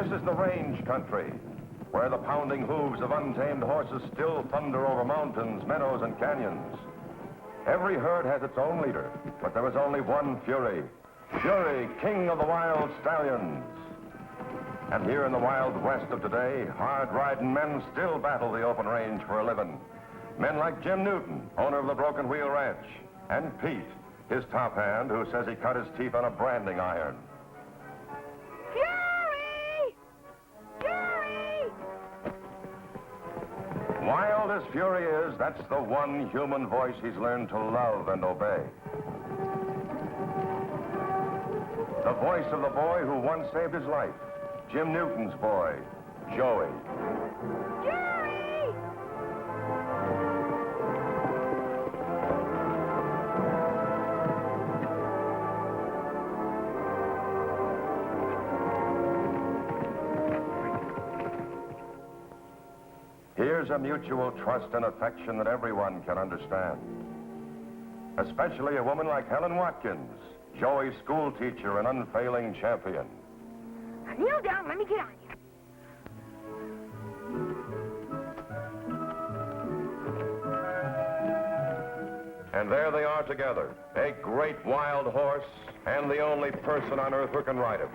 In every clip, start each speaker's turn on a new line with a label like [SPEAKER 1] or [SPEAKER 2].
[SPEAKER 1] This is the range country, where the pounding hooves of untamed horses still thunder over mountains, meadows, and canyons. Every herd has its own leader, but there is only one Fury. Fury, king of the wild stallions. And here in the Wild West of today, hard-riding men still battle the open range for a living. Men like Jim Newton, owner of the Broken Wheel Ranch, and Pete, his top hand, who says he cut his teeth on a branding iron.
[SPEAKER 2] Fury! Fury!
[SPEAKER 1] Wild as Fury is, that's the one human voice he's learned to love and obey. The voice of the boy who once saved his life. Jim Newton's boy, Joey.
[SPEAKER 2] Fury!
[SPEAKER 1] Here's a mutual trust and affection that everyone can understand. Especially a woman like Helen Watkins, Joey's school teacher and unfailing champion.
[SPEAKER 2] Now kneel down, let me get on you.
[SPEAKER 1] And there they are together, a great wild horse and the only person on earth who can ride him.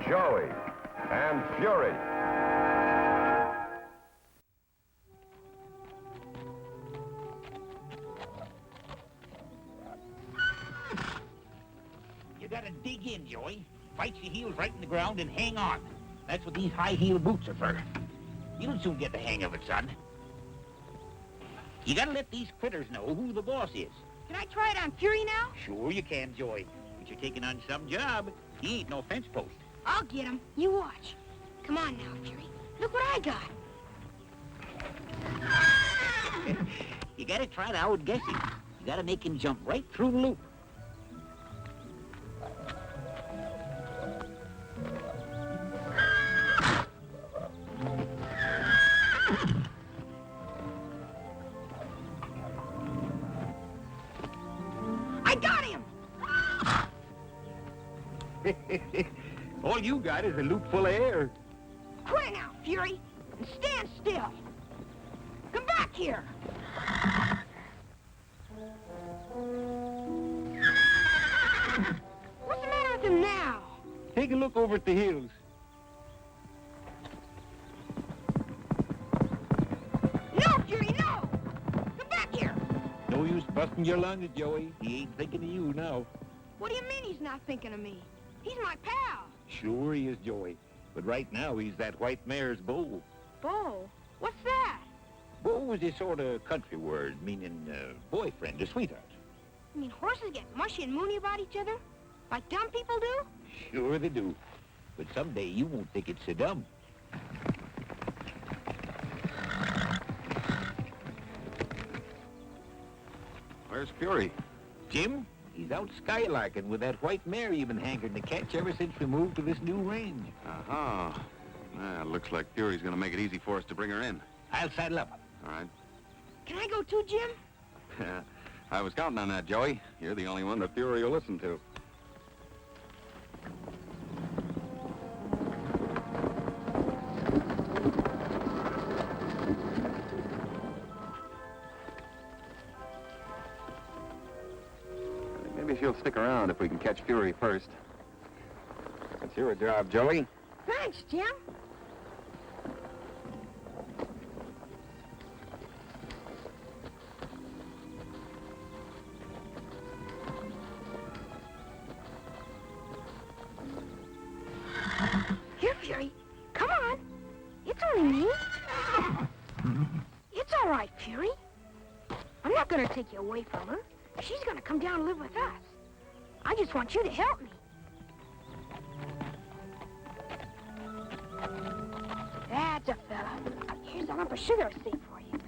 [SPEAKER 1] Joey and Fury.
[SPEAKER 3] You gotta dig in, Joey. Fight your heels right in the ground and hang on. That's what these high-heel boots are for. You'll soon get the hang of it, son. You gotta let these critters know who the boss is.
[SPEAKER 2] Can I try it on Fury now?
[SPEAKER 3] Sure you can, Joey. But you're taking on some job. He ain't no fence post.
[SPEAKER 2] I'll get him. You watch. Come on now, Fury. Look what I got.
[SPEAKER 3] You gotta try to outguess him. You gotta make him jump right through the loop.
[SPEAKER 2] I got him!
[SPEAKER 3] All you got is a loop full of air.
[SPEAKER 2] Quit it now, Fury, and stand still. Come back here. What's the matter with him now?
[SPEAKER 3] Take a look over at the hills.
[SPEAKER 2] No, Fury, no! Come back here.
[SPEAKER 3] No use busting your lungs, Joey. He ain't thinking of you now.
[SPEAKER 2] What do you mean he's not thinking of me? He's my pal.
[SPEAKER 3] Sure he is, Joey. But right now he's that white mare's beau.
[SPEAKER 2] Beau? What's that?
[SPEAKER 3] Beau is a sort of country word meaning boyfriend or sweetheart.
[SPEAKER 2] You mean horses get mushy and moony about each other? Like dumb people do?
[SPEAKER 3] Sure they do. But someday you won't think it's so dumb.
[SPEAKER 4] Where's Fury?
[SPEAKER 3] Jim, he's out skylarking with that white mare you've been hankering to catch ever since we moved to this new range.
[SPEAKER 4] Uh-huh. Well, looks like Fury's gonna make it easy for us to bring her in.
[SPEAKER 3] I'll saddle up.
[SPEAKER 4] All right.
[SPEAKER 2] Can I go too, Jim?
[SPEAKER 4] I was counting on that, Joey. You're the only one that Fury will listen to. Maybe she'll stick around if we can catch Fury first. It's your job, Joey.
[SPEAKER 2] Thanks, Jim. Here, Fury. Come on. It's only me. It's all right, Fury. I'm not going to take you away from her. She's going to come down and live with us. I just want you to help me. That's a fella. Here's a lump of sugar I saved for you.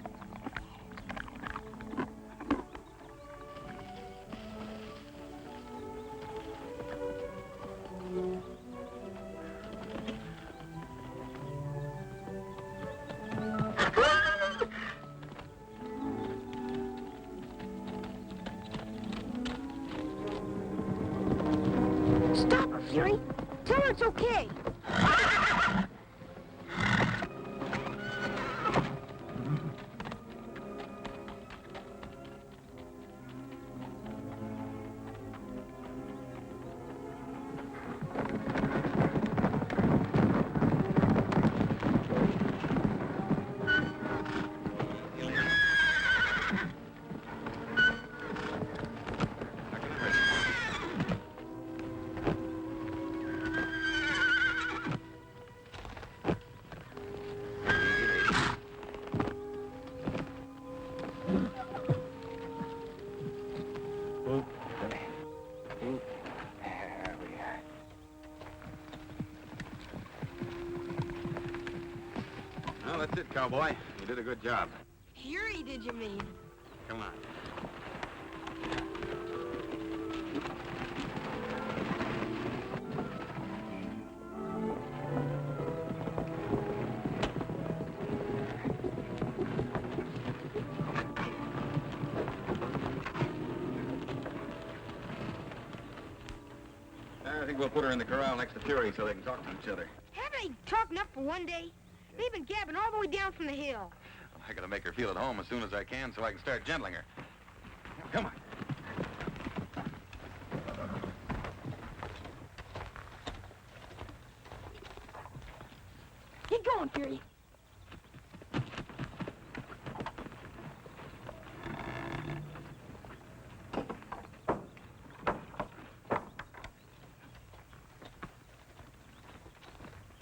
[SPEAKER 2] Stop her, Fury. Tell her it's okay.
[SPEAKER 4] Well, that's it, cowboy. You did a good job.
[SPEAKER 2] Fury, did you mean?
[SPEAKER 4] Come on. I think we'll put her in the corral next to Fury so they can talk to each other.
[SPEAKER 2] Haven't they talked enough for one day? They've been gabbing all the way down from the hill.
[SPEAKER 4] I gotta make her feel at home as soon as I can so I can start gentling her. Come on.
[SPEAKER 2] Get going, Fury.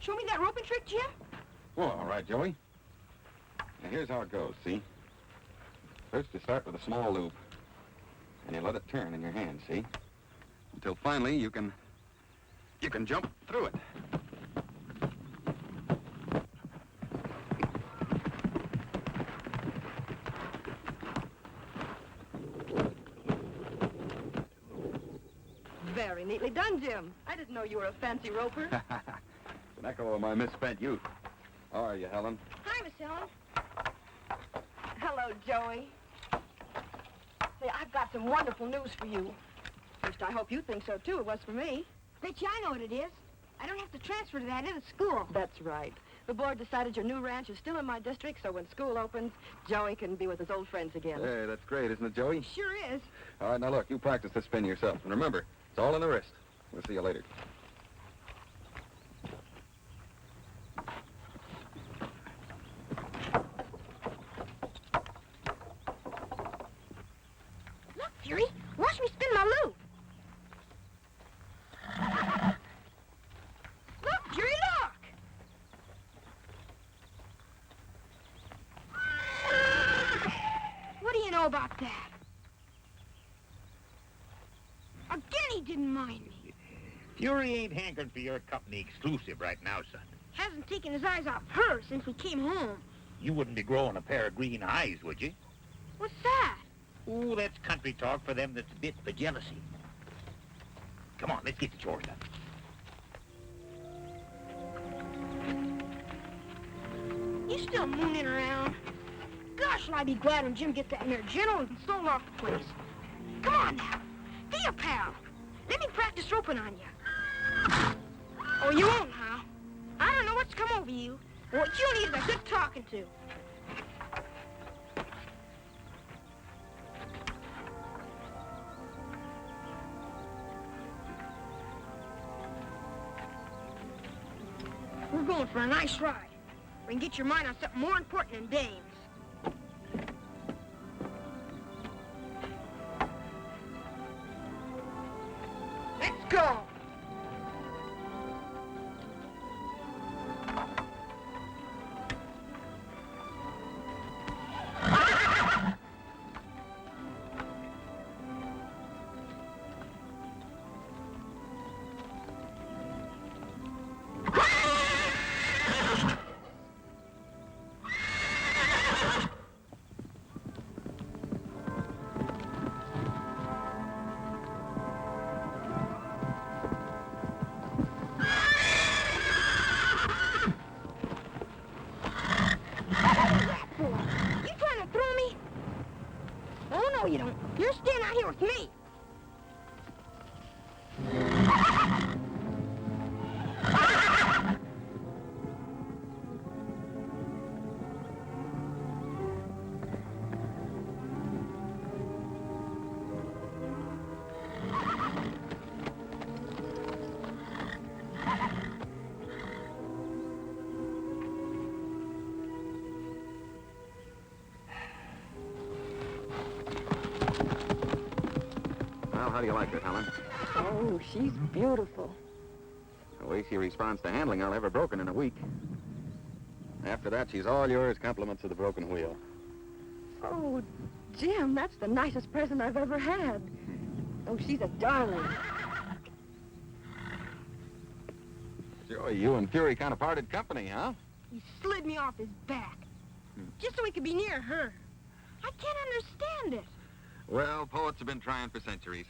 [SPEAKER 2] Show me that roping trick, Jim.
[SPEAKER 4] Well, all right, Joey. Now, here's how it goes, see? First, you start with a small loop, and you let it turn in your hand, see? Until finally you can jump through it.
[SPEAKER 5] Very neatly done, Jim. I didn't know you were a fancy roper.
[SPEAKER 4] It's an echo of my misspent youth. How are you, Helen?
[SPEAKER 2] Hi, Miss Helen.
[SPEAKER 5] Hello, Joey. Say, I've got some wonderful news for you. First, I hope you think so, too. It was for me.
[SPEAKER 2] Bet you I know what it is. I don't have to transfer to that other school.
[SPEAKER 5] That's right. The board decided your new ranch is still in my district, so when school opens, Joey can be with his old friends again.
[SPEAKER 4] Hey, that's great, isn't it, Joey?
[SPEAKER 2] Sure is.
[SPEAKER 4] All right, now look, you practice this spin yourself. And remember, it's all in the wrist. We'll see you later.
[SPEAKER 2] Look, Fury. Watch me spin my loop. Look, Fury, look. What do you know about that? Again, he didn't mind me.
[SPEAKER 3] Fury ain't hankering for your company exclusive right now, son.
[SPEAKER 2] Hasn't taken his eyes off her since we came home.
[SPEAKER 3] You wouldn't be growing a pair of green eyes, would you?
[SPEAKER 2] What's that?
[SPEAKER 3] Ooh, that's country talk for them that's bit for jealousy. Come on, let's get the chores done.
[SPEAKER 2] You still mooning around? Gosh, will I be glad when Jim gets that mare gentle and sold off the place. Come on now. Be a pal. Let me practice roping on you. Oh, you won't, huh? I don't know what's come over you, but what you need is a good talking to. We're going for a nice ride. We can get your mind on something more important than dames. Let's go. No, you don't. You're staying out here with me.
[SPEAKER 4] Well, how do you like her, Helen?
[SPEAKER 5] Oh, she's beautiful.
[SPEAKER 4] The way she responds to handling, I'll have her broken in a week. After that, she's all yours, compliments of the broken wheel.
[SPEAKER 5] Oh, Jim, that's the nicest present I've ever had. Oh, she's a darling.
[SPEAKER 4] Joey, you and Fury kind of parted company, huh?
[SPEAKER 2] He slid me off his back. Just so he could be near her. I can't understand it.
[SPEAKER 4] Well, poets have been trying for centuries.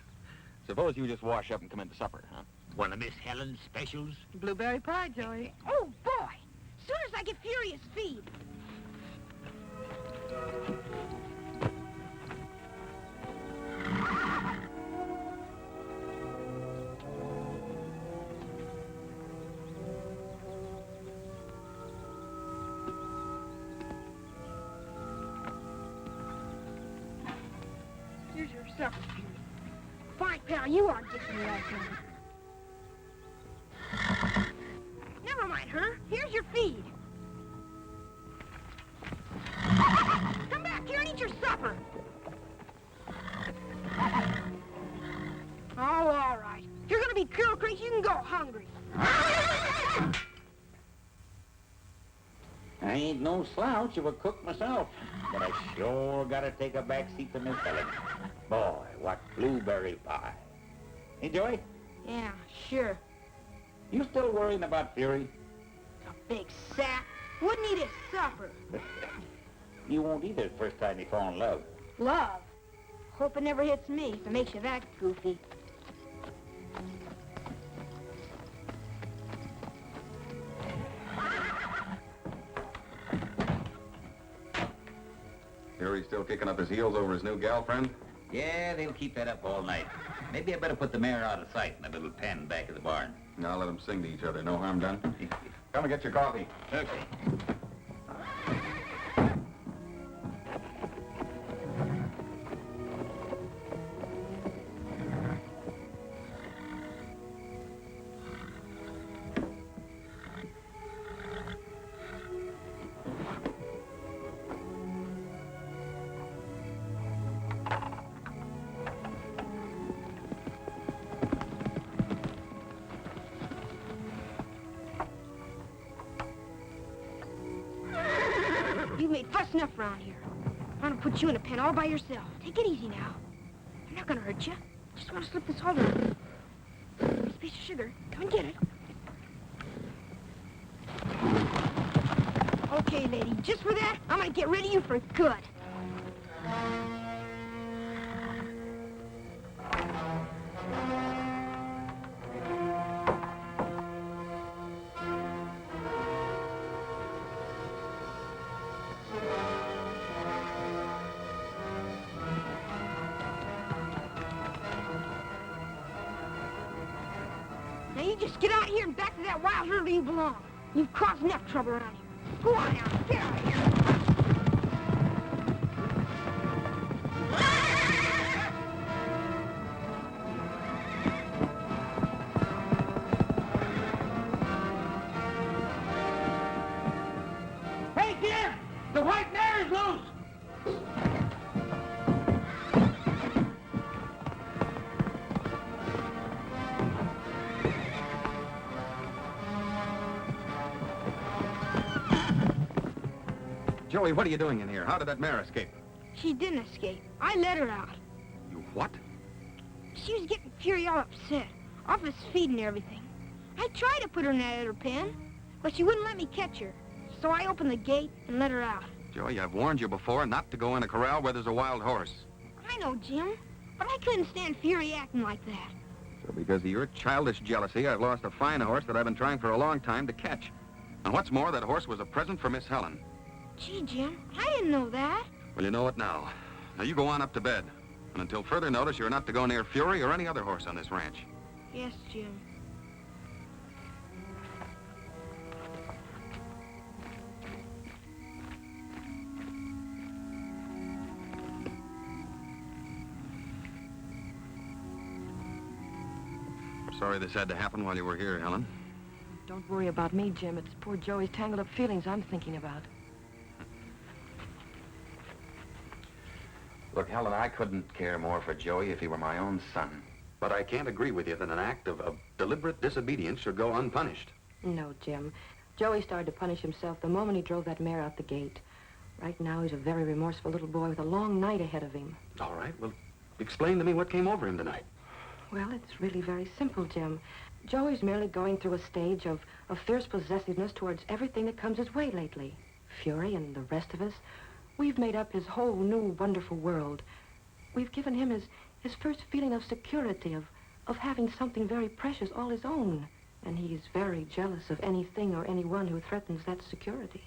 [SPEAKER 4] Suppose you just wash up and come into supper, huh?
[SPEAKER 3] One of Miss Helen's specials?
[SPEAKER 5] Blueberry pie, Joey.
[SPEAKER 2] Oh, boy. Soon as I get Furious feed. Here's your supper, Fury. Fine, pal, you are getting me last night. Never mind her. Here's your feed. Come back here and eat your supper. Oh, all right. If you're gonna be pure crazy, you can go hungry.
[SPEAKER 3] I ain't no slouch of a cook myself, but I sure gotta take a back seat to Miss Helen. Boy, what blueberry pie. Hey, Joey,
[SPEAKER 2] Yeah, sure.
[SPEAKER 3] you still worrying about Fury?
[SPEAKER 2] A big sap. Wouldn't eat his supper.
[SPEAKER 3] You won't either the first time you fall in love.
[SPEAKER 2] Love. Hope it never hits me if it makes you that goofy.
[SPEAKER 4] Fury's still kicking up his heels over his new gal friend?
[SPEAKER 3] Yeah, they'll keep that up all night. Maybe I better put the mare out of sight in a little pen back of the barn.
[SPEAKER 4] Now let them sing to each other. No harm done. Come and get your coffee.
[SPEAKER 3] Okay.
[SPEAKER 2] You've made fuss enough around here. I'm gonna put you in a pen all by yourself. Take it easy now. They're not gonna hurt you. Just want to slip this halter in. This piece of sugar. Come and get it. Okay, lady. Just for that, I'm gonna get rid of you for good. Now you just get out of here and back to that wild herd where you belong. You've caused enough trouble around here. Go on now, get out of here.
[SPEAKER 3] Hey, Jim! The white mare's loose!
[SPEAKER 4] Joey, what are you doing in here? How did that mare escape?
[SPEAKER 2] She didn't escape. I let her out.
[SPEAKER 4] You what?
[SPEAKER 2] She was getting Fury all upset. Off his feed and everything. I tried to put her in that other pen, but she wouldn't let me catch her. So I opened the gate and let her out.
[SPEAKER 4] Joey, I've warned you before not to go in a corral where there's a wild horse.
[SPEAKER 2] I know, Jim, but I couldn't stand Fury acting like that.
[SPEAKER 4] So because of your childish jealousy, I've lost a fine horse that I've been trying for a long time to catch. And what's more, that horse was a present for Miss Helen.
[SPEAKER 2] Gee, Jim, I didn't know that.
[SPEAKER 4] Well, you know it now. Now, you go on up to bed. And until further notice, you're not to go near Fury or any other horse on this ranch.
[SPEAKER 2] Yes, Jim.
[SPEAKER 4] Sorry this had to happen while you were here, Helen.
[SPEAKER 5] Don't worry about me, Jim. It's poor Joey's tangled up feelings I'm thinking about.
[SPEAKER 4] Look, Helen, I couldn't care more for Joey if he were my own son. But I can't agree with you that an act of deliberate disobedience should go unpunished.
[SPEAKER 5] No, Jim. Joey started to punish himself the moment he drove that mare out the gate. Right now, he's a very remorseful little boy with a long night ahead of him.
[SPEAKER 4] All right, well, explain to me what came over him tonight.
[SPEAKER 5] Well, it's really very simple, Jim. Joey's merely going through a stage of fierce possessiveness towards everything that comes his way lately. Fury and the rest of us, we've made up his whole new wonderful world. We've given him his first feeling of security, of having something very precious all his own. And he's very jealous of anything or anyone who threatens that security.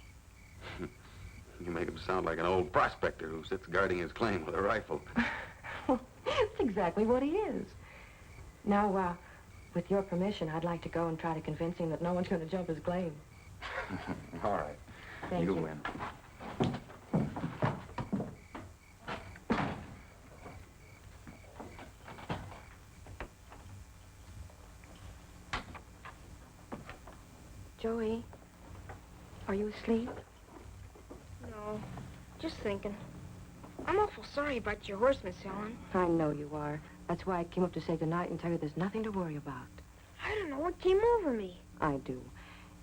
[SPEAKER 4] You make him sound like an old prospector who sits guarding his claim with a rifle.
[SPEAKER 5] Well, that's exactly what he is. Now, with your permission, I'd like to go and try to convince him that no one's going to jump his claim.
[SPEAKER 4] All right.
[SPEAKER 5] Thank you.
[SPEAKER 4] You win.
[SPEAKER 5] Joey, are you asleep?
[SPEAKER 2] No, just thinking. I'm awful sorry about your horse, Miss Helen.
[SPEAKER 5] I know you are. That's why I came up to say goodnight and tell you there's nothing to worry about.
[SPEAKER 2] I don't know what came over me.
[SPEAKER 5] I do.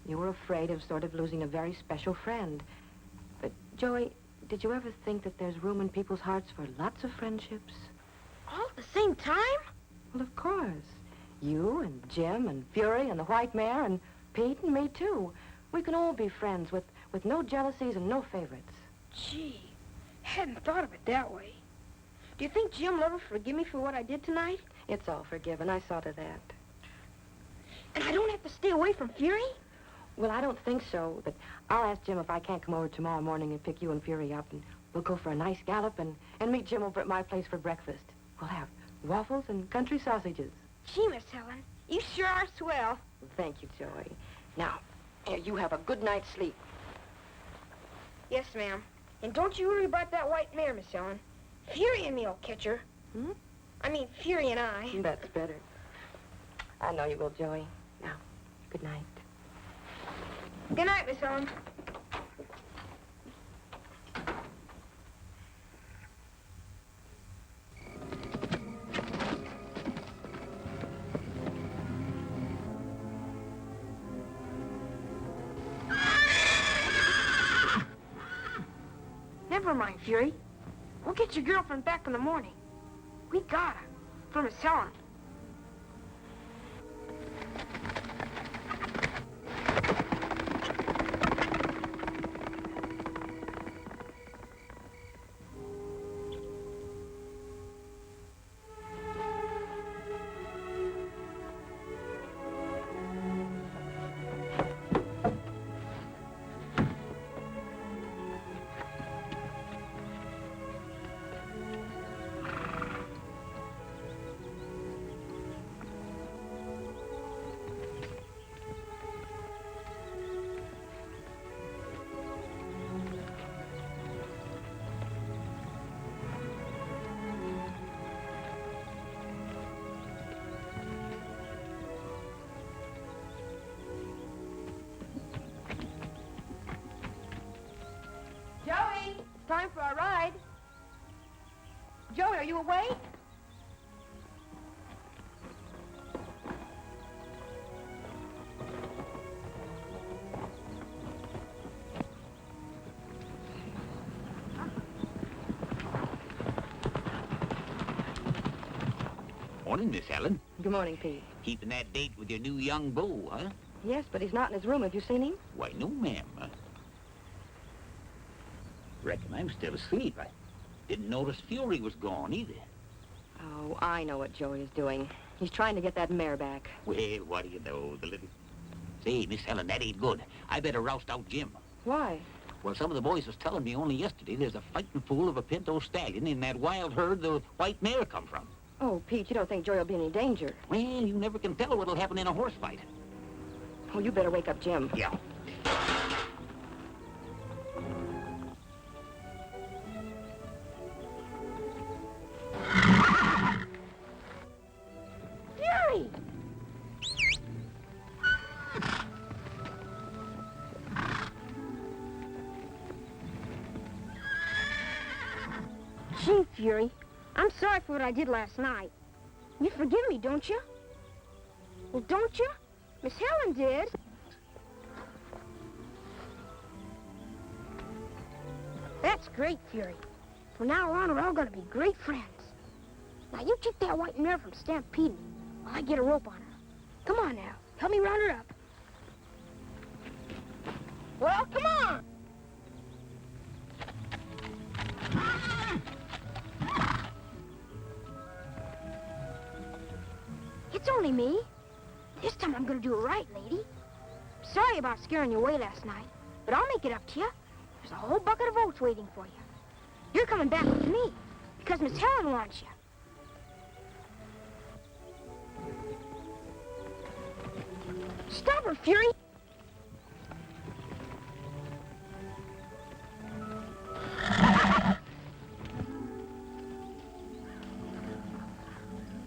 [SPEAKER 5] You were afraid of sort of losing a very special friend. But, Joey, did you ever think that there's room in people's hearts for lots of friendships?
[SPEAKER 2] All at the same time?
[SPEAKER 5] Well, of course. You and Jim and Fury and the White Mare and Pete and me, too. We can all be friends with no jealousies and no favorites.
[SPEAKER 2] Gee, hadn't thought of it that way. Do you think Jim will ever forgive me for what I did tonight?
[SPEAKER 5] It's all forgiven. I saw to that.
[SPEAKER 2] And I don't have to stay away from Fury?
[SPEAKER 5] Well, I don't think so, but I'll ask Jim if I can't come over tomorrow morning and pick you and Fury up, and we'll go for a nice gallop and meet Jim over at my place for breakfast. We'll have waffles and country sausages.
[SPEAKER 2] Gee, Miss Helen, you sure are swell.
[SPEAKER 5] Thank you, Joey. Now, here, you have a good night's sleep.
[SPEAKER 2] Yes, ma'am. And don't you worry about that white mare, Miss Helen. Fury and me'll catch her.
[SPEAKER 5] Hmm?
[SPEAKER 2] I mean, Fury and I.
[SPEAKER 5] That's better. I know you will, Joey. Now, good night.
[SPEAKER 2] Good night, Miss Helen. Never mind, Fury. We'll get your girlfriend back in the morning. We got her. For Miss Helen.
[SPEAKER 5] Joey, it's time for our ride. Joey, are you awake?
[SPEAKER 3] Morning, Miss Helen.
[SPEAKER 5] Good morning, Pete.
[SPEAKER 3] Keeping that date with your new young beau, huh?
[SPEAKER 5] Yes, but he's not in his room. Have you seen him?
[SPEAKER 3] Why, no, ma'am. Reckon I'm still asleep. I didn't notice Fury was gone either.
[SPEAKER 5] Oh, I know what Joey is doing. He's trying to get that mare back.
[SPEAKER 3] Well, what do you know, the little... Say, Miss Helen, that ain't good. I better roust out Jim.
[SPEAKER 5] Why?
[SPEAKER 3] Well, some of the boys was telling me only yesterday there's a fighting fool of a pinto stallion in that wild herd the white mare come from.
[SPEAKER 5] Oh, Pete, you don't think Joey will be in any danger?
[SPEAKER 3] Well, you never can tell what'll happen in a horse fight.
[SPEAKER 5] Oh, you better wake up Jim.
[SPEAKER 3] Yeah.
[SPEAKER 2] Fury! Gee, Fury, I'm sorry for what I did last night. You forgive me, don't you? Well, don't you? Miss Helen did. That's great, Fury. From now on, we're all going to be great friends. Now, you keep that white mare from stampeding while I get a rope on her. Come on now. Help me round her up. Well, come on. It's only me. This time I'm gonna do it right, lady. Sorry about scaring you away last night, but I'll make it up to you. There's a whole bucket of oats waiting for you. You're coming back with me, because Miss Helen wants you. Stop her, Fury!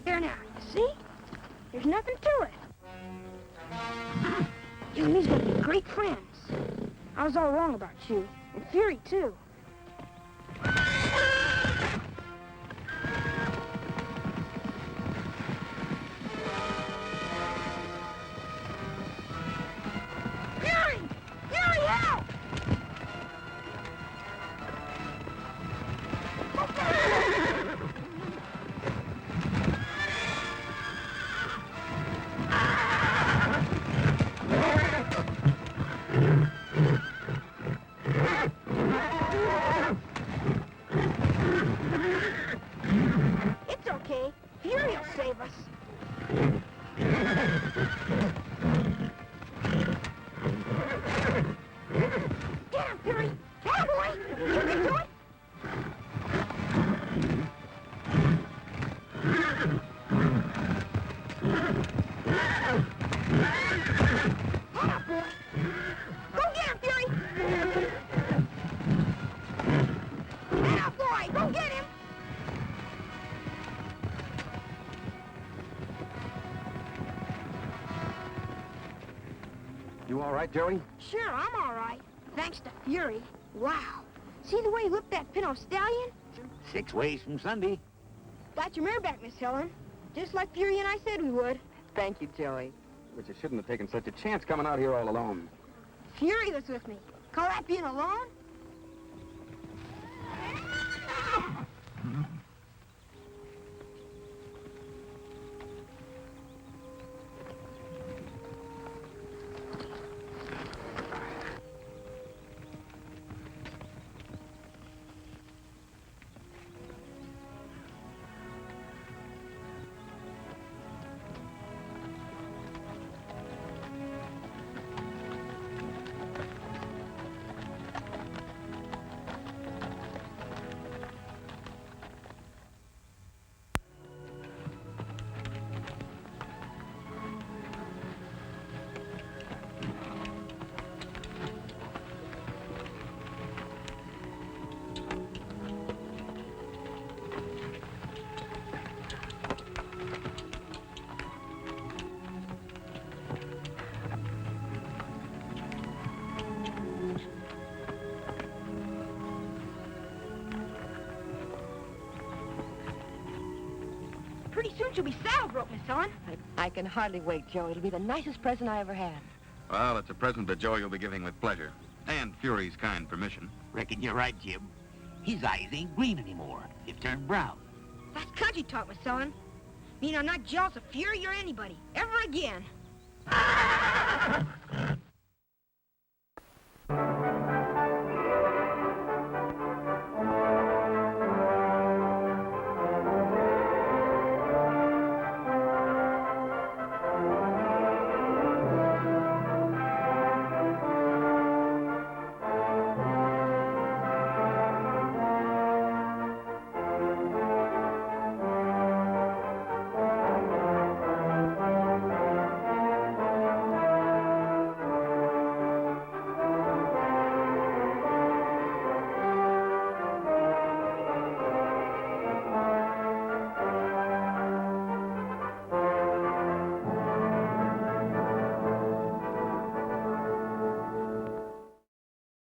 [SPEAKER 2] There now, you see? There's nothing to it. You and me's gonna be great friends. I was all wrong about you, and Fury, too. Fury! Fury, help! It's okay. Fury will save us. Get him, Fury! Get him, boy! You can do it! Get up, boy! Go get him, Fury! Get up, boy! Go get him!
[SPEAKER 4] You all right, Joey?
[SPEAKER 2] Sure, I'm all right. Thanks to Fury. Wow. See the way he whipped that Pinto stallion?
[SPEAKER 3] 6 ways from Sunday.
[SPEAKER 2] Got your mare back, Miss Helen. Just like Fury and I said we would.
[SPEAKER 5] Thank you, Joey.
[SPEAKER 4] But you shouldn't have taken such a chance coming out here all alone.
[SPEAKER 2] Fury was with me. Call that being alone? Pretty soon she'll be saddle broke, Miss Helen.
[SPEAKER 5] I can hardly wait, Joey. It'll be the nicest present I ever had.
[SPEAKER 4] Well, it's a present that Joey will be giving with pleasure. And Fury's kind permission.
[SPEAKER 3] Reckon you're right, Jim. His eyes ain't green anymore. They've turned brown.
[SPEAKER 2] That's country talk, Miss Helen. Mean I'm not jealous of Fury or anybody, ever again.